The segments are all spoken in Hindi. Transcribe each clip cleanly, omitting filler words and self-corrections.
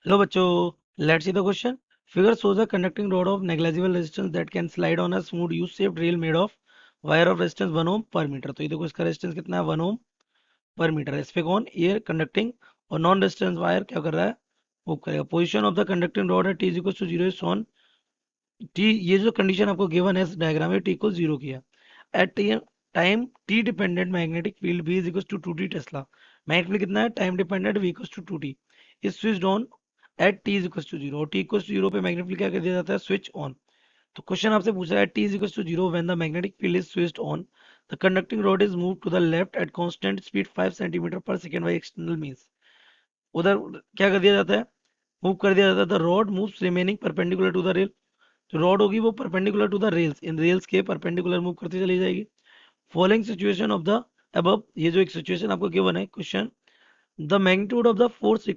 हेलो बच्चों, let's see the question. Figure shows a conducting rod of negligible resistance that can slide on a smooth U-shaped rail made of wire of resistance 1 ohm per meter. तो ये देखो इसका रेजिस्टेंस कितना है, 1 ohm पर मीटर. इस पे कौन, ये कंडक्टिंग और नॉन रेजिस्टेंस वायर क्या कर रहा है, मूव करेगा. Position of the conducting rod है t equal to 0 is on t. ये जो कंडीशन आपको गिवन है इस डायग्राम में, t इक्वल 0 किया. At time t dependent magnetic field v is equal to 2t tesla. Magnetic field कितना है, time dependent v equal to 2t is switched on at t is equal to 0. और t इक्वल टू 0 पे मैग्नेटिक फील्ड क्या कर दिया जाता है, स्विच ऑन. तो क्वेश्चन आपसे पूछ रहा है t is equal to 0 when the magnetic field is switched on the conducting rod is move to the left at constant speed 5 centimetre per second by external means. उधर क्या कर दिया जाता है, मूव कर दिया जाता है. The rod moves remaining perpendicular to the rail. जो रॉड होगी वो परपेंडिकुलर टू द रेल्स, इन रेल्स के परपेंडिकुलर मूव करती चली जाएगी. Following situation of the above, ये जो एक सिचुएशन आपको गिवन है question, the magnitude of the force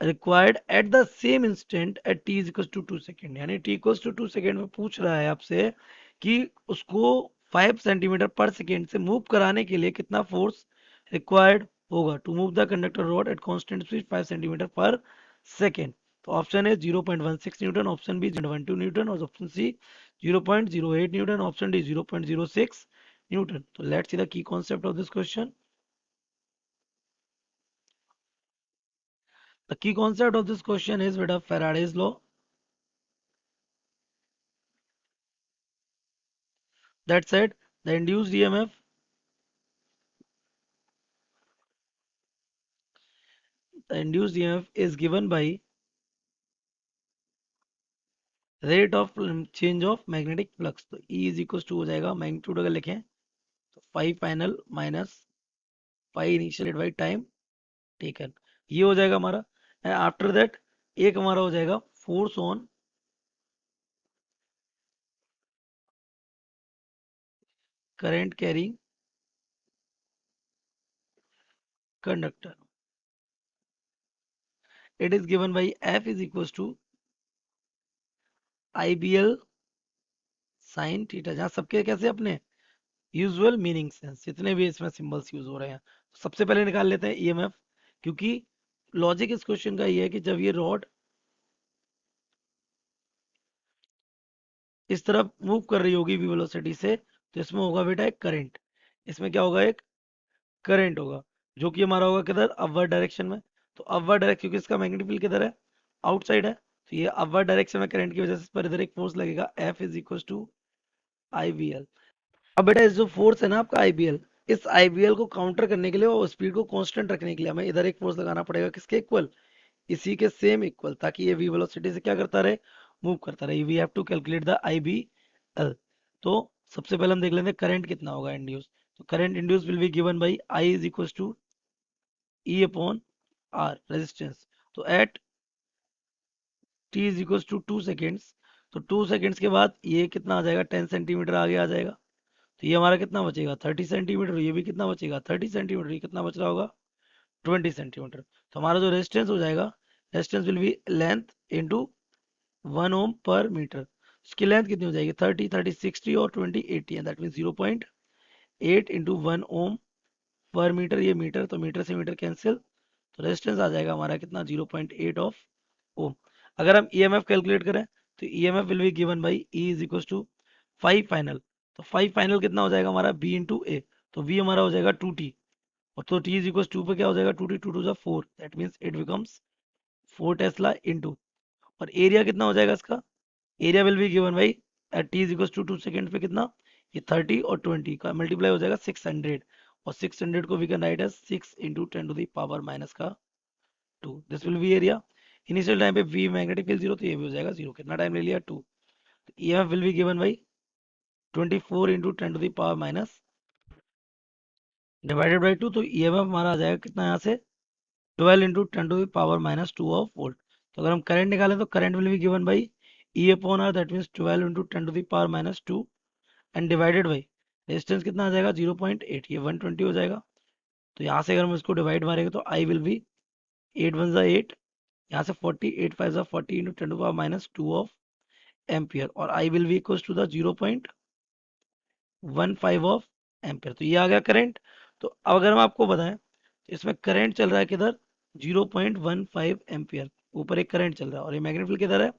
required at the same instant at t is equal to 2 second. यानी t इक्वल टू 2 सेकेंड में पूछ रहा है आपसे कि उसको 5 सेंटीमीटर पर सेकेंड से मूव कराने के लिए कितना फोर्स रिक्वायर्ड होगा to move the conductor rod at constant speed 5 centimetre पर सेकेंड. तो ऑप्शन है 0.16 न्यूटन, ऑप्शन बी 0.12 न्यूटन और option C 0.08 newton, option D 0.06 newton. तो let's see the key concept of this question. The key concept of this question is beta Faraday's law. That said, the induced EMF is given by rate of change of magnetic flux. तो E is equals to हो जाएगा, मैग्नीट्यूड अगर लिखें तो 5 final minus 5 initial by time taken, ये हो जाएगा हमारा. एंड आफ्टर दैट एक हमारा हो जाएगा force on current carrying conductor. It is given by F is equals to IBL sin theta. जहाँ सबके कैसे अपने यूजुअल मीनिंग सेंस, जितने भी इसमें सिंबल्स यूज हो रहे हैं, तो सबसे पहले निकाल लेते हैं ईएमएफ. क्योंकि लॉजिक इस क्वेश्चन का ये है कि जब ये रॉड इस तरफ मूव कर रही होगी वी वेलोसिटी से, तो इसमें होगा बेटा एक करंट. इसमें क्या होगा, एक करंट होगा जो कि हमारा होगा किधर, अपवर्ड डायरेक्शन में. तो अपवर्ड डायरेक्शन, क्योंकि इसका मैग्नेटिक फील्ड किधर है, आउटसाइड है, तो ये अपवर्ड डायरेक्शन में करंट की वजह से इस पर इधर एक फोर्स लगेगा. F is equal to IBL. अब बेटा इस जो फोर्स है ना आपका IBL, इस IBL को काउंटर करने के लिए और स्पीड को कांस्टेंट रखने के लिए हमें इधर एक फोर्स लगाना पड़ेगा, किसके इक्वल, इसी के सेम इक्वल, ताकि ये v वेलोसिटी से क्या करता रहे, मूव करता रहे. We have to calculate the IBL. तो सबसे पहले हम देख लेते हैं करंट कितना होगा इंड्यूस. तो current induce will be given by I is equal to E upon R resistance. तो at t is equal to 2 seconds, तो 2 सेकेंड्स के बाद ये कितना आ जाएगा, 10 सेंटीमीटर आगे आ जाएगा. तो ये हमारा कितना बचेगा, 30 सेंटीमीटर. ये भी कितना बचेगा, 30 सेंटीमीटर. ये कितना बच रहा होगा, 20 सेंटीमीटर. तो हमारा जो रेजिस्टेंस हो जाएगा, resistance will be length into 1 ओम पर मीटर. इसकी लेंथ कितनी हो जाएगी, 30, 30 60 और 20 80, एंड दैट मीन 0.8 इंटू 1 ओम पर मीटर. ये मीटर, तो मीटर से मीटर कैंसिल, तो रेजिस्टेंस आ जाएगा हमारा कितना, 0.8 ऑफ ओम. अगर हम ईएमएफ कैलकुलेट करें तो EMF will be given by E is equal to 5 final. तो 5 फाइनल कितना हो जाएगा हमारा, B इंटू ए. तो V हमारा हो जाएगा 2t, और तो t इज इक्वल टू पे क्या हो जाएगा, 2t 2 to 4, that means it becomes 4 tesla into. और एरिया कितना हो जाएगा इसका, area will be given by at t is equal to 2 second पे कितना, ये 30 और 20 का मल्टीप्लाई हो जाएगा 600. और 600 को we can write as 6 into 10 to the power minus का 2. This will be area. Initial time पे वी मैग्नेटिक फील्ड 0, तो ये भी हो जाएगा 0. कितना टाइम ले लिया, 2. EMF will be given by 24 into 10 to the power minus divided by 2. तो ईएमएफ हमारा आ जाएगा कितना यहाँ से, 12 into 10 to the power minus 2 of volt. तो अगर हम करंट निकालें तो current will be given by E upon R, that means 12 into 10 to the power minus 2 and divided by resistance कितना आ जाएगा, 0.8, ये 120 हो जाएगा. तो यहाँ से अगर हम इसको डिवाइड मारेंगे तो I विल बी 8 1 8, यहाँ से 40, 8 5 40 into 10 to power minus 2 of ampere, और I will be equal to the 0.15 of ampere. तो ये आ गया करंट. तो अब अगर हम आपको बताएं तो इसमें करंट चल रहा है किधर, 0.15 एम्पियर ऊपर एक करंट चल रहा है और ये मैग्नेटिक फील्ड किधर है,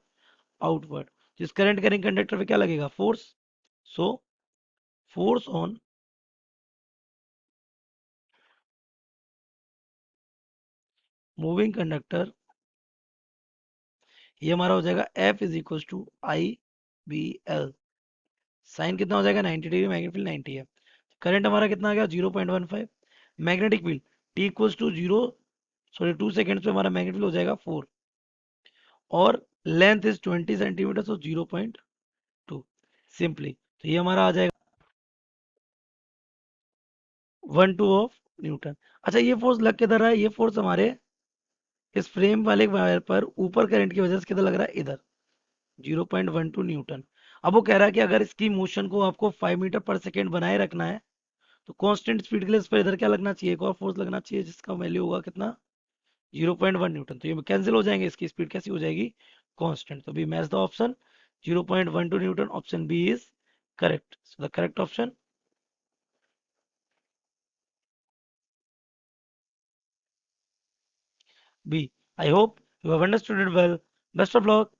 आउटवर्ड। जिस करंट करेंगे कंडक्टर पे क्या लगेगा, force. So force on moving conductor, ये हमारा हो जाएगा F is equal to I/B/L। Sine कितना हो जाएगा, 90 डिग्री, मैग्नेटिक फील्ड 90 है। करंट हमारा कितना आ गया, 0.15। Magnetic field T equals to 0, sorry 2 seconds पे हमारा मैग्नेटिक फील्ड हो जाएगा 4, और length is 20 centimetre, so 0.2 simply. तो ये हमारा आ जाएगा 1/2 ऑफ न्यूटन। अच्छा ये फोर्स लग किधर रहा है, ये फोर्स हमारे इस फ्रेम वाले वायर पर ऊपर करंट की वजह से किधर लग रहा है, इधर 0.12 न्यूटन। अब वो कह रहा है कि अगर इसकी मोशन को आपको 5 मीटर पर सेकेंड बनाए रखना है तो कांस्टेंट स्पीड के लिए इस पर इधर क्या लगना चाहिए, एक और फोर्स लगना चाहिए जिसका वैल्यू होगा कितना, 0.1 न्यूटन। तो ये कैंसिल हो जाएंगे, इसकी स्पीड कैसी हो जाएगी, कांस्टेंट। तो B match the option, 0.12 newton, option B is correct. So the correct option B. I hope you have understood it well. Best of luck.